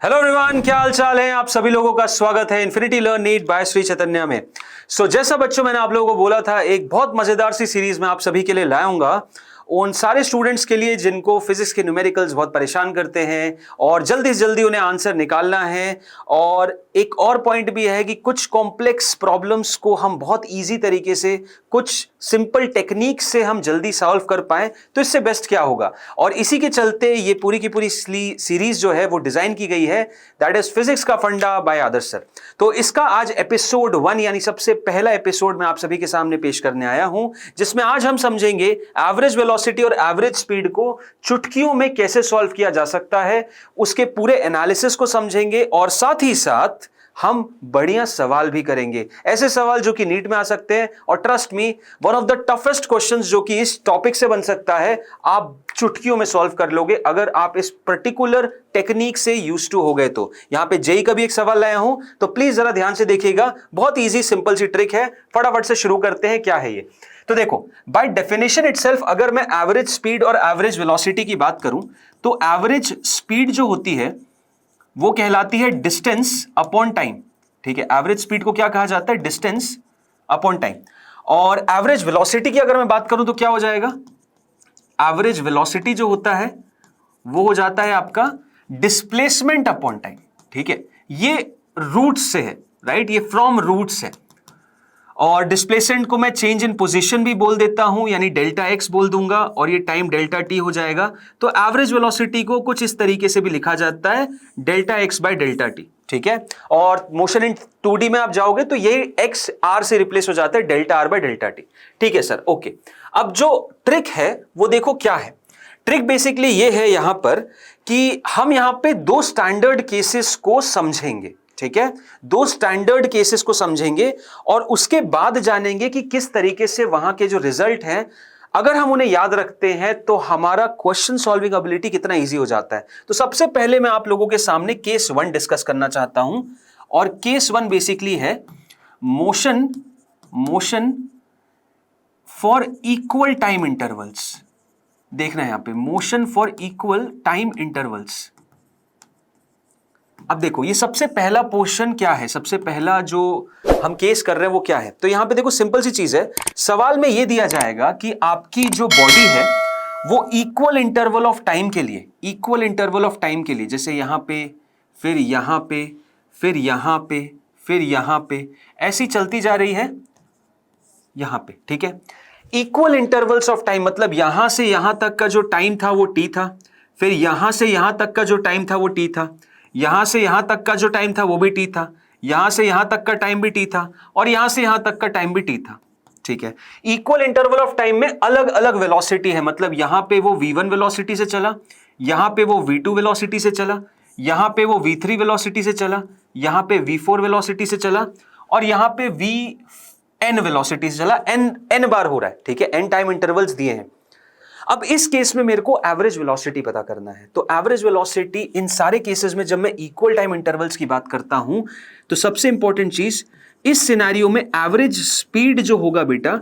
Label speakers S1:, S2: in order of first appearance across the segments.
S1: Hello everyone, क्या हाल चाल है। आप सभी लोगों का स्वागत है infinity learn NEET by Shri Chaitanya में। जैसा बच्चों मैंने आप लोगों को बोला था, एक बहुत मजेदार सी सीरीज में आप सभी के लिए लाऊंगा उन सारे स्टूडेंट्स के लिए जिनको फिजिक्स के न्यूमेरिकल्स बहुत परेशान करते हैं और जल्दी से जल्दी उन्हें आंसर निकालना है। और एक और पॉइंट भी है कि कुछ कॉम्प्लेक्स प्रॉब्लम्स को हम बहुत इजी तरीके से, कुछ सिंपल टेक्निक से हम जल्दी सॉल्व कर पाए, तो इससे बेस्ट क्या होगा। और इसी के चलते ये पूरी की पूरी सीरीज जो है वो डिजाइन की गई है, दैट इज फिजिक्स का फंडा बाय आदर्श सर। तो इसका आज एपिसोड 1 यानी सबसे पहला एपिसोड मैं आप सभी के सामने पेश करने आया हूं, जिसमें आज हम समझेंगे एवरेज वेलोसिटी और एवरेज स्पीड को चुटकियों में कैसे सॉल्व किया जा सकता है, उसके पूरे एनालिसिस को समझेंगे और साथ ही साथ हम बढ़िया सवाल भी करेंगे, ऐसे सवाल जो कि नीट में आ सकते हैं। और trust me, one of the toughest questions जो कि इस टॉपिक से बन सकता है, आप चुटकियों में सॉल्व कर लोगे अगर आप इस पर्टिकुलर टेक्निक से यूज्ड टू हो गए। तो यहां पे जेई का भी एक सवाल लाया हूं, तो प्लीज जरा ध्यान से देखिएगा। बहुत इजी सिंपल सी ट्रिक है, फटाफट से शुरू करते हैं। क्या है ये, तो देखो, बाय डेफिनेशन इटसेल्फ अगर मैं एवरेज स्पीड और एवरेज वेलोसिटी की बात करूं, तो एवरेज स्पीड जो होती है वो कहलाती है डिस्टेंस अपॉन टाइम। ठीक है, एवरेज स्पीड को क्या कहा जाता है, डिस्टेंस अपॉन टाइम। और एवरेज वेलोसिटी की अगर मैं बात करूं तो क्या हो जाएगा, एवरेज वेलोसिटी जो होता है वो हो जाता है आपका डिस्प्लेसमेंट अपॉन टाइम। ठीक है, ये रूट्स से है, राइट, ये फ्रॉम रूट्स है। और डिस्प्लेसमेंट को मैं चेंज इन पोजीशन भी बोल देता हूं, यानी डेल्टा एक्स बोल दूंगा, और ये टाइम डेल्टा टी हो जाएगा। तो एवरेज वेलोसिटी को कुछ इस तरीके से भी लिखा जाता है, delta x by delta T. ठीक है, और मोशन इन 2D में आप जाओगे तो ये एक्स आर से रिप्लेस हो जाता है, delta R by delta T. ठीक है सर, ओके। अब जो ट्रिक है वो देखो क्या है। ट्रिक बेसिकली ये है यहां पर कि हम यहां पे दो स्टैंडर्ड केसेस को समझेंगे। ठीक है, दो स्टैंडर्ड केसेस को समझेंगे और उसके बाद जानेंगे कि किस तरीके से वहां के जो रिजल्ट हैं, अगर हम उन्हें याद रखते हैं तो हमारा क्वेश्चन सॉल्विंग एबिलिटी कितना इजी हो जाता है। तो सबसे पहले मैं आप लोगों के सामने केस 1 डिस्कस करना चाहता हूं, और केस 1 बेसिकली है motion for equal time intervals. देखना है यहां पे, motion for equal time intervals. अब देखो, ये सबसे पहला पोर्शन क्या है, सबसे पहला जो हम केस कर रहे हैं वो क्या है। तो यहां पे देखो, सिंपल सी चीज है। सवाल में ये दिया जाएगा कि आपकी जो बॉडी है वो इक्वल इंटरवल ऑफ टाइम के लिए, इक्वल इंटरवल ऑफ टाइम के लिए, जैसे यहां पे, फिर यहां पे, फिर यहां पे, फिर यहां पे, ऐसी चलती जा रही है यहां पे। ठीक है, इक्वल इंटरवल्स ऑफ टाइम मतलब यहां से यहां तक का जो टाइम था वो टी था, फिर यहां से यहां तक का जो टाइम था वो टी था, यहां से यहां तक का जो टाइम था वो भी टी था, यहां से यहां तक का टाइम भी टी था, और यहां से यहां तक का टाइम भी टी था। ठीक है, इक्वल इंटरवल ऑफ टाइम में अलग अलग वेलोसिटी है, मतलब यहां पे वो v1 वेलोसिटी से चला, यहां पे वो v2 वेलोसिटी से चला, यहां पे वो v3 वेलोसिटी से चला, यहां पे v4 वेलोसिटी से चला, और यहां पे vn वेलोसिटी से चला। n बार हो रहा है। ठीक है, n टाइम इंटरवल्स दिए हैं। अब इस केस में मेरे को एवरेज वेलोसिटी पता करना है। तो एवरेज वेलोसिटी इन सारे केसेस में जब मैं इक्वल टाइम इंटरवल्स की बात करता हूं, तो सबसे इंपॉर्टेंट चीज इस सिनेरियो में एवरेज स्पीड जो होगा बेटा,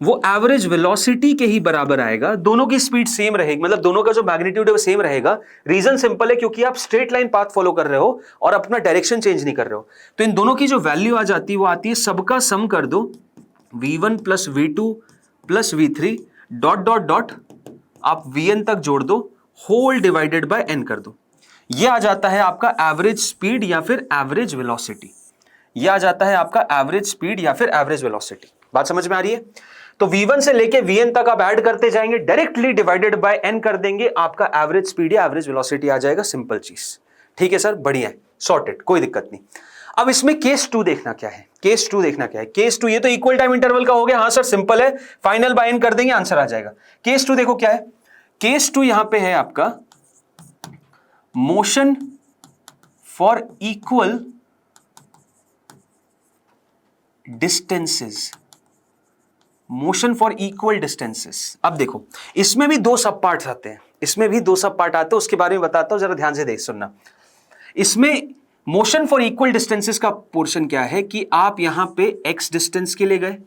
S1: वो एवरेज वेलोसिटी के ही बराबर आएगा। दोनों की स्पीड सेम रहेगी, मतलब दोनों का जो मैग्नीट्यूड है वो सेम रहेगा। रीजन सिंपल है, क्योंकि आप स्ट्रेट लाइन पाथ फॉलो कर रहे हो और अपना डायरेक्शन चेंज नहीं कर रहे हो। तो इन दोनों की जो वैल्यू आ जाती है वो आती है, सबका सम कर दो, v1 plus v2 plus v3 dot dot dot, आप vn तक जोड़ दो, होल डिवाइडेड बाय n कर दो। यह आ जाता है आपका एवरेज स्पीड या फिर एवरेज वेलोसिटी। यह आ जाता है आपका एवरेज स्पीड या फिर एवरेज वेलोसिटी। बात समझ में आ रही है? तो v1 से लेके vn तक आप ऐड करते जाएंगे, डायरेक्टली डिवाइडेड बाय n कर देंगे, आपका एवरेज स्पीड या एवरेज वेलोसिटी आ जाएगा। सिंपल चीज। ठीक है सर, बढ़िया है, सॉर्टेड, कोई दिक्कत नहीं। अब इसमें केस 2 देखना क्या है, केस 2 देखना क्या है। केस 2 ये तो इक्वल टाइम इंटरवल का हो गया, हाँ सर सिंपल है, फाइनल बाय n कर देंगे, आंसर आ जाएगा। केस 2 देखो क्या है। केस 2 यहां पे है आपका motion for equal distances, motion for equal distances. अब देखो, इसमें भी दो सब पार्ट्स आते हैं, इसमें भी दो सब पार्ट आते हैं, उसके बारे में बताता हूं, जरा ध्यान से देख सुनना। इसमें मोशन फॉर इक्वल डिस्टेंसेस का पोर्शन क्या है कि आप यहां पे x डिस्टेंस के लिए गए,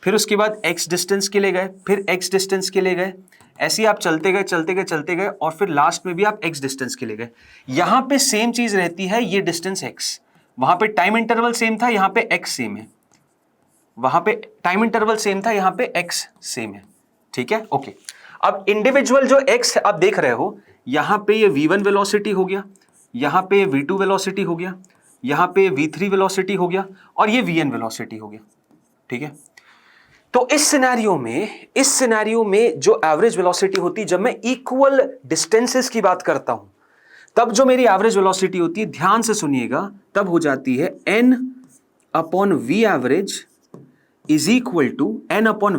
S1: फिर उसके बाद x डिस्टेंस के लिए गए, फिर x डिस्टेंस के लिए गए, ऐसे ही आप चलते गए और फिर लास्ट में भी आप x डिस्टेंस के लिए गए। यहां पे सेम चीज रहती है, ये डिस्टेंस x, वहां पे टाइम इंटरवल सेम था, यहां पे x सेम है, वहां पे टाइम इंटरवल सेम था, यहां पे x सेम है, ठीक है, ओके। अब इंडिविजुअल जो x आप देख रहे हो, यहां पे ये v1 वेलोसिटी हो गया, यहां पे v2 वेलोसिटी हो गया, यहां पे v3 वेलोसिटी हो गया और ये vn वेलोसिटी हो गया, ठीक है। तो इस सिनेरियो में जो एवरेज वेलोसिटी होती है, जब मैं इक्वल डिस्टेंसेस की बात करता हूं, तब जो मेरी एवरेज वेलोसिटी होती है, ध्यान से सुनिएगा, तब हो जाती है n upon v average is equal to 1 upon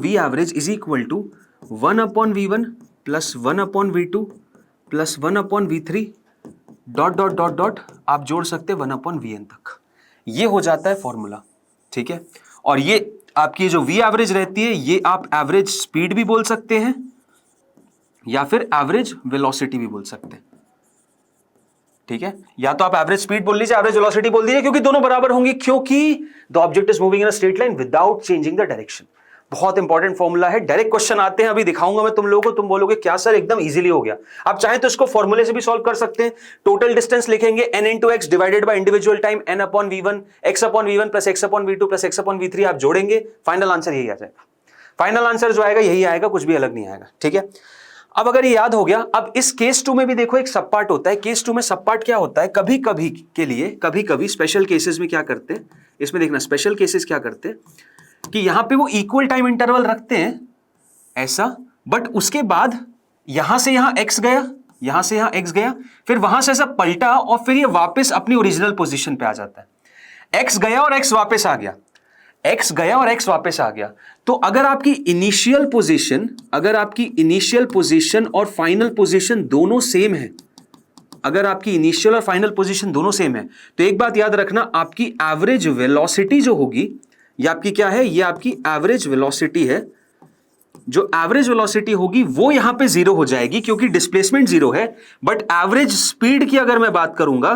S1: v1 plus 1 upon v2 plus 1 upon v3 dot dot dot dot, आप जोड़ सकते हैं 1 अपॉन vn तक। ये हो जाता है फॉर्मूला, ठीक है। और ये आपकी जो v एवरेज रहती है, ये आप एवरेज स्पीड भी बोल सकते हैं या फिर एवरेज वेलोसिटी भी बोल सकते हैं, ठीक है। या तो आप एवरेज स्पीड बोल लीजिए, एवरेज वेलोसिटी बोल दीजिए, क्योंकि दोनों बराबर होंगी, क्योंकि the object is moving in a straight line without changing the direction. बहुत इंपॉर्टेंट फॉर्मूला है। डायरेक्ट क्वेश्चन आते हैं, अभी दिखाऊंगा मैं तुम लोगों को, तुम बोलोगे क्या सर एकदम इजीली हो गया। आप चाहे तो इसको फॉर्मूले से भी सॉल्व कर सकते हैं। टोटल डिस्टेंस लिखेंगे n into x divided by individual time n upon v1, x upon v1 plus x upon v2 plus x upon v3, आप जोड़ेंगे, फाइनल आंसर यही आ जाएगा। फाइनल आंसर जो आएगा यही आएगा, कुछ भी अलग नहीं आएगा, ठीक है। अब अगर ये याद हो गया, अब इस केस 2 में भी देखो एक सब पार्ट होता है। केस 2 में सब पार्ट क्या होता है, कभी कभी के लिए, कभी कभी स्पेशल केसेस में क्या करते हैं, इसमें देखना स्पेशल केसेस क्या करते हैं कि यहां पे वो इक्वल टाइम इंटरवल रखते हैं ऐसा, बट उसके बाद यहां से यहां x गया, यहां से यहां x गया, फिर वहां से ऐसा पलटा और फिर ये वापस अपनी ओरिजिनल पोजीशन पे आ जाता है। x गया और x वापस आ गया, x गया और x वापस आ गया। तो अगर आपकी इनिशियल पोजीशन और फाइनल पोजीशन दोनों सेम है, अगर आपकी इनिशियल और फाइनल पोजीशन दोनों सेम है, तो एक बात याद रखना, आपकी एवरेज वेलोसिटी जो होगी, ये आपकी क्या है, ये आपकी एवरेज वेलोसिटी है। जो एवरेज वेलोसिटी होगी वो यहां पे जीरो हो जाएगी, क्योंकि डिस्प्लेसमेंट जीरो है। बट एवरेज स्पीड की अगर मैं बात करूंगा,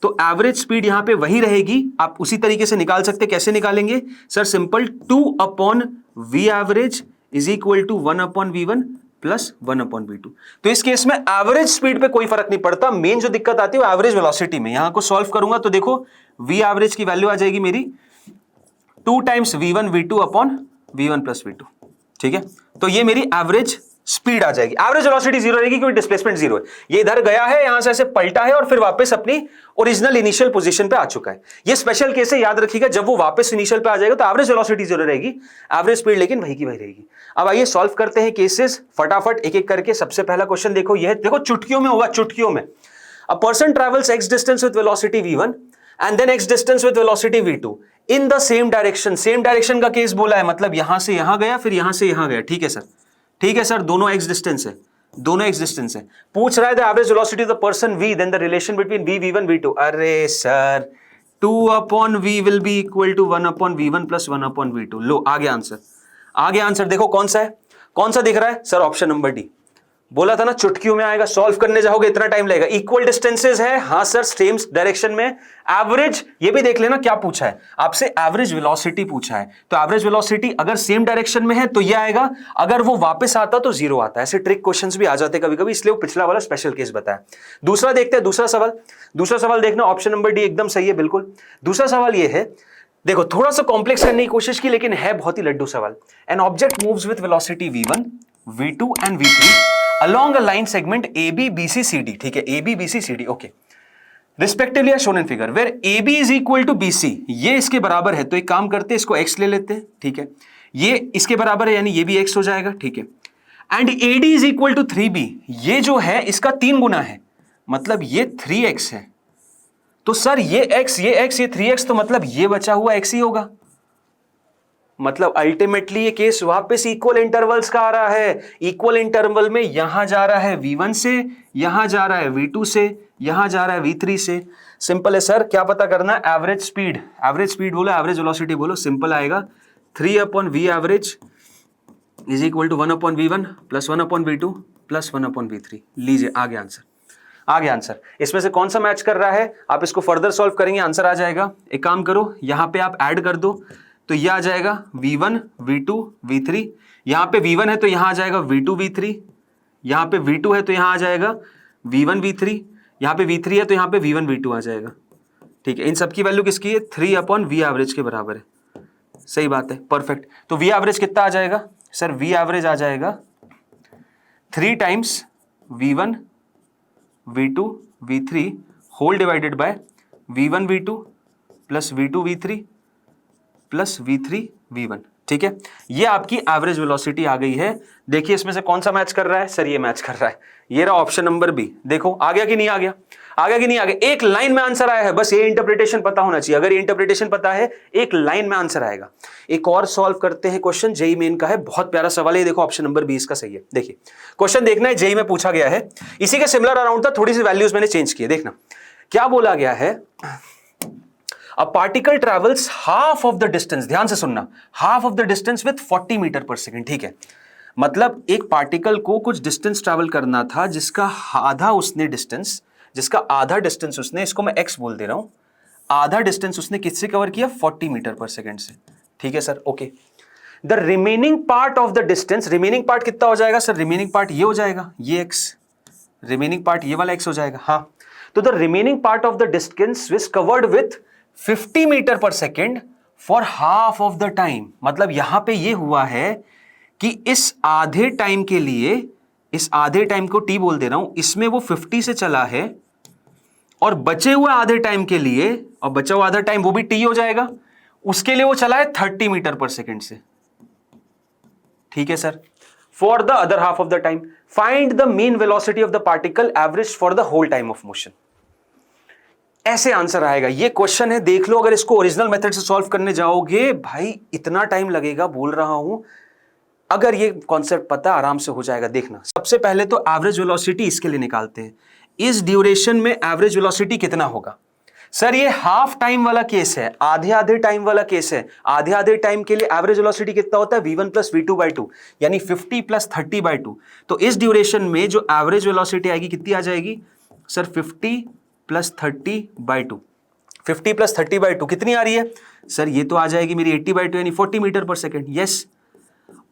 S1: तो एवरेज स्पीड यहां पे वही रहेगी। आप उसी तरीके से निकाल सकते, कैसे निकालेंगे sir, simple 2 upon v average is equal to 1 upon v1 plus 1 upon v2। तो इस केस में एवरेज स्पीड पे कोई फर्क नहीं पड़ता, मेन जो दिक्कत आती है वो एवरेज वेलोसिटी में। यहां को सॉल्व करूंगा तो देखो वी एवरेज की वैल्यू आ जाएगी मेरी 2 times v1 v2 upon v1 plus v2, ठीक है। तो ये मेरी एवरेज स्पीड आ जाएगी। एवरेज वेलोसिटी जीरो रहेगी क्योंकि डिस्प्लेसमेंट जीरो है। ये इधर गया है, यहां से ऐसे पलटा है और फिर वापस अपनी ओरिजिनल इनिशियल पोजीशन पे आ चुका है। ये स्पेशल केस है, याद रखिएगा। जब वो वापस इनिशियल पे आ जाएगा तो एवरेज वेलोसिटी जीरो रहेगी, एवरेज स्पीड लेकिन वही की वही रहेगी। अब आइए सॉल्व करते हैं केसेस फटाफट एक एक करके। सबसे पहला क्वेश्चन देखो, यह देखो चुटकियों में होगा, चुटकियों में। A person travels x distance with velocity v1 and then x distance with velocity v2 in the same direction. Same direction का केस बोला है, मतलब यहां से यहां गया फिर यहां से यहां गया, ठीक है सर, ठीक है सर, दोनों x डिस्टेंस है, दोनों x डिस्टेंस है। पूछ रहा है the average velocity of the person v, then the relation between v v1 v2। अरे sir 2 upon v will be equal to 1 upon v1 plus 1 upon v2। लो आ गया आंसर, आ गया आंसर। देखो कौन सा है, कौन सा दिख रहा है सर, ऑप्शन नंबर डी। बोला था ना चुटकियों में आएगा, सॉल्व करने जाओगे इतना टाइम लगेगा। इक्वल डिस्टेंसेस है, हाँ सर, सेम डायरेक्शन में। एवरेज, ये भी देख लेना क्या पूछा है आपसे, एवरेज वेलोसिटी पूछा है। तो एवरेज वेलोसिटी अगर सेम डायरेक्शन में है तो ये आएगा, अगर वो वापस आता तो जीरो आता है। ऐसे ट्रिक क्वेश्चंस भी आ जाते कभी कभी, इसलिए वो पिछला वाला स्पेशल केस बताया। दूसरा देखते हैं, दूसरा सवाल। दूसरा सवाल देखना, ऑप्शन नंबर डी एकदम सही है, बिल्कुल। दूसरा सवाल ये है, देखो थोड़ा सा कॉम्प्लेक्स करने की कोशिश की, लेकिन है बहुत ही लड्डू सवाल। An object moves with velocity v1, v2 and v3 along a line segment AB BC CD, ठीक है, AB BC CD, okay, respectively are shown in figure where AB is equal to BC। ये इसके बराबर है, तो एक काम करते हैं, इसको x ले लेते हैं, ठीक है, ये इसके बराबर है यानी ये भी x हो जाएगा, ठीक है। And AD is equal to 3B, ये जो है इसका 3 गुना है, मतलब ये 3x है। तो सर ये x, ये 3x, तो मतलब ये बचा हुआ x ही होगा। मतलब अल्टीमेटली ये केस वापस इक्वल इंटरवल्स का आ रहा है। इक्वल इंटरवल में यहां जा रहा है v1 से, यहां जा रहा है v2 से, यहां जा रहा है v3 से। सिंपल है सर, क्या पता करना है, एवरेज स्पीड। एवरेज स्पीड बोलो, एवरेज वेलोसिटी बोलो, सिंपल आएगा 3 upon v average is equal to 1 upon v1 plus 1 upon v2 plus 1 upon v3। लीजिए आ गया आंसर, आ गया आंसर। इसमें से कौन सा मैच कर रहा है, आप इसको फर्दर सॉल्व करेंगे, आंसर आ जाएगा। एक काम करो, यहां पे आप ऐड कर दो, तो यह आ जाएगा v1 v2 v3। यहां पे v1 है तो यहां आ जाएगा v2 v3, यहां पे V2 है तो यहां आ जाएगा V1 V3, यहां पे V3 है तो यहां पे V1 V2 आ जाएगा। ठीक है, इन सब की वैल्यू किसकी है? 3/V एवरेज के बराबर है। सही बात है, परफेक्ट। तो V एवरेज कितना आ जाएगा सर? V एवरेज आ जाएगा 3 times V1 V2 V3 whole divided by V1 V2 plus V2 V3 plus V3 V1। ठीक है, ये आपकी एवरेज वेलोसिटी आ गई है। देखिए इसमें से कौन सा मैच कर रहा है सर? ये मैच कर रहा है। ये रहा ऑप्शन नंबर बी। देखो आ गया कि नहीं आ गया? आ गया कि नहीं आ गया? एक लाइन में आंसर आया है, बस ये इंटरप्रिटेशन पता होना चाहिए। अगर ये इंटरप्रिटेशन पता है, एक लाइन में आंसर आएगा। एक और सॉल्व करते हैं क्वेश्चन, जेई मेन का है, बहुत प्यारा सवाल है। देखो ऑप्शन नंबर 20 का सही है। देखिए क्वेश्चन देखना है, जेई में पूछा गया है, इसी के सिमिलर अराउंड था, थोड़ी सी वैल्यूज मैंने चेंज की है। देखना क्या बोला गया है। A particle travels half of the distance, ध्यान से सुनना, half of the distance with 40 metre per second. ठीक है, मतलब एक पार्टिकल को कुछ डिस्टेंस ट्रैवल करना था जिसका आधा उसने डिस्टेंस, उसने, इसको मैं x बोल दे रहा हूं, आधा डिस्टेंस उसने किससे कवर किया? 40 मीटर पर सेकेंड से। ठीक है sir, okay. The remaining part of the distance, remaining part कितना हो जाएगा सर? रिमेनिंग पार्ट ये हो जाएगा, ये x, रिमेनिंग पार्ट ये वाला x हो जाएगा। हाँ, तो the remaining part of the distance which covered with 50 metre per second for half of the time. मतलब यहां पे ये हुआ है कि इस आधे टाइम के लिए, इस आधे टाइम को t बोल दे रहा हूं, इसमें वो 50 से चला है, और बचे हुए आधे टाइम के लिए, और बचा हुआ आधा टाइम वो भी t हो जाएगा, उसके लिए वो चला है 30 मीटर पर सेकेंड से। ठीक है sir, for the other half of the time find the mean velocity of the particle average for the whole time of motion. ऐसे आंसर आएगा। ये क्वेश्चन है, देख लो, अगर इसको ओरिजिनल मेथड से सॉल्व करने जाओगे भाई इतना टाइम लगेगा, बोल रहा हूं। अगर ये कॉन्सेप्ट पता, आराम से हो जाएगा। देखना, सबसे पहले तो एवरेज वेलोसिटी इसके लिए निकालते हैं। इस ड्यूरेशन में एवरेज वेलोसिटी कितना होगा सर? ये हाफ टाइम वाला केस है, आधे आधे टाइम वाला केस है। आधे आधे टाइम के लिए एवरेज वेलोसिटी कितना होता है? V1 प्लस V2/2, यानी 50 प्लस 30/2। तो इस ड्यूरेशन में जो एवरेज वेलोसिटी आएगी कितनी आ जाएगी सर? 50 प्लस 30/2। 50 प्लस 30/2 कितनी आ रही है सर? ये तो आ जाएगी मेरी 80/2 यानी 40 मीटर पर सेकेंड। यस,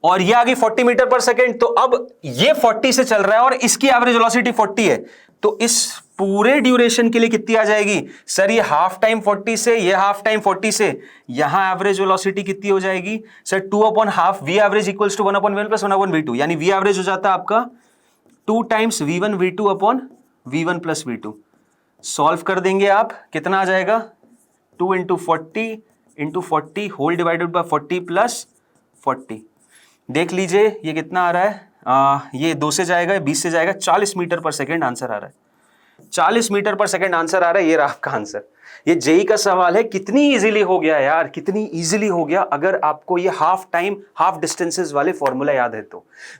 S1: और ये आ गई 40 मीटर पर सेकेंड। तो अब ये 40 से चल रहा है और इसकी एवरेज वेलोसिटी 40 है, तो इस पूरे ड्यूरेशन के लिए कितनी आ जाएगी सर? ये हाफ टाइम 40 से, ये हाफ टाइम 40 से, यहां एवरेज वेलोसिटी कितनी हो जाएगी सर? 2/हाफ V average equals to 1/V1 plus 1/V2, यानी V एवरेज हो जाता है आपका 2 times V1 V2 upon V1 plus V2। Solve कर देंगे आप, कितना आ जाएगा? 2 into 40 whole divided by 40 plus 40। देख लीजिए ये कितना आ रहा है, ये 2 से जाएगा, 20 से जाएगा, 40 मीटर पर सेकेंड आंसर आ रहा है। 40 मीटर पर सेकेंड आंसर आ रहा है। ये रहा आपका आंसर। ये जेई का सवाल है, कितनी इजीली हो गया यार, कितनी इजीली हो गया। अगर आपको ये हाफ टाइम हाफ डिस्टेंसेस वाले फॉर्मूला याद है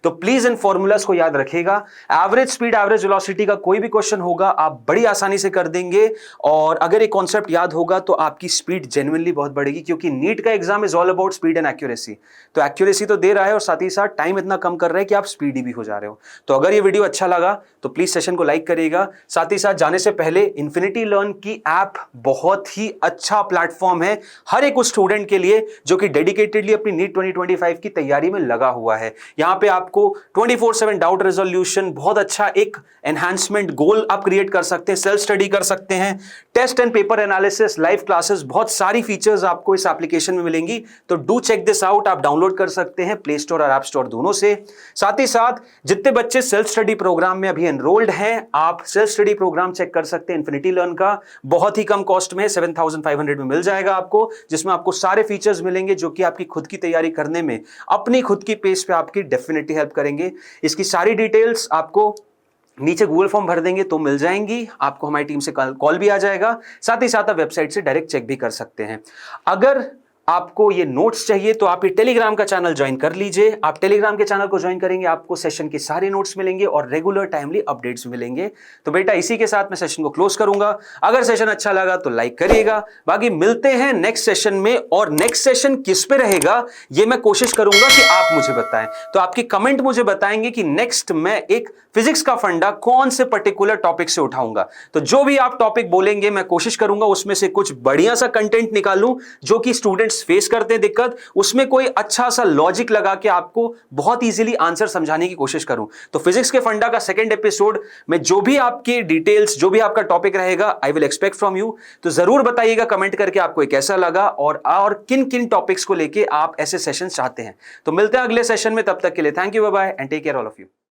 S1: तो प्लीज इन फॉर्मूलास को याद रखिएगा। एवरेज स्पीड एवरेज वेलोसिटी का कोई भी क्वेश्चन होगा आप बड़ी आसानी से कर देंगे, और अगर ये कॉन्सेप्ट याद होगा तो आपकी स्पीड जेन्युइनली बहुत बढ़ेगी, क्योंकि नीट का exam is all about speed and accuracy. तो एक्यूरेसी तो दे रहा है और साथ ही साथ टाइम इतना कम कर रहा है कि आप स्पीडी भी हो जा रहे हो। तो अगर ये वीडियो अच्छा लगा तो प्लीज सेशन को लाइक करिएगा। साथ ही साथ जाने से पहले इन्फिनिटी लर्न की ऐप बहुत ही अच्छा प्लेटफॉर्म है हर एक उस स्टूडेंट के लिए जो कि डेडिकेटेडली अपनी नीट 2025 की तैयारी में लगा हुआ है। यहां पे आपको 24/7 डाउट रेजोल्यूशन, बहुत अच्छा एक एनहांसमेंट गोल आप क्रिएट कर सकते हैं, सेल्फ स्टडी कर सकते हैं, test and paper analysis, live classes, बहुत सारी फीचर्स आपको इस एप्लीकेशन में मिलेंगी। तो डू चेक दिस आउट। आप डाउनलोड कर सकते हैं प्ले स्टोर और ऐप स्टोर दोनों से। साथ ही साथ जितने बच्चे सेल्फ स्टडी प्रोग्राम में अभी एनरोल्ड हैं, आप सेल्फ स्टडी प्रोग्राम चेक कर सकते हैं इन्फिनिटी लर्न का, बहुत ही कम कॉस्ट में 7,500 में मिल जाएगा आपको, जिसमें आपको सारे फीचर्स मिलेंगे जो कि आपकी खुद की तैयारी करने में अपनी खुद की पेस पे आपकी डेफिनेटली हेल्प करेंगे। इसकी सारी डिटेल्स आपको नीचे गूगल फॉर्म भर देंगे तो मिल जाएंगी, आपको हमारी टीम से कॉल भी आ जाएगा। साथ ही साथ आप वेबसाइट से डायरेक्ट चेक भी कर सकते हैं। अगर आपको ये नोट्स चाहिए तो आप ये टेलीग्राम का चैनल ज्वाइन कर लीजिए। आप टेलीग्राम के चैनल को ज्वाइन करेंगे, आपको सेशन के सारे नोट्स मिलेंगे और रेगुलर टाइमली अपडेट्स मिलेंगे। तो बेटा इसी के साथ मैं सेशन को क्लोज करूंगा। अगर सेशन अच्छा लगा तो लाइक करिएगा। बाकी मिलते हैं नेक्स्ट सेशन में, और नेक्स्ट सेशन किस पे रहेगा ये मैं कोशिश करूंगा कि आप मुझे बताएं। तो आपकी कमेंट मुझे बताएंगे कि नेक्स्ट मैं एक फिजिक्स का फंडा कौन से पर्टिकुलर टॉपिक से उठाऊंगा। तो जो भी आप टॉपिक बोलेंगे मैं कोशिश करूंगा उसमें से कुछ बढ़िया सा कंटेंट निकालूं जो कि स्टूडेंट्स स्टूडेंट्स फेस करते हैं दिक्कत, उसमें कोई अच्छा सा लॉजिक लगा के आपको बहुत इजीली आंसर समझाने की कोशिश करूं। तो फिजिक्स के फंडा का सेकंड एपिसोड में जो भी आपकी डिटेल्स, जो भी आपका टॉपिक रहेगा, I will expect from you. तो जरूर बताइएगा कमेंट करके आपको ये कैसा लगा और किन किन टॉपिक्स को लेके आप ऐसे सेशन चाहते हैं। तो मिलते हैं अगले सेशन में, तब तक के लिए thank you, bye bye and take care all of you.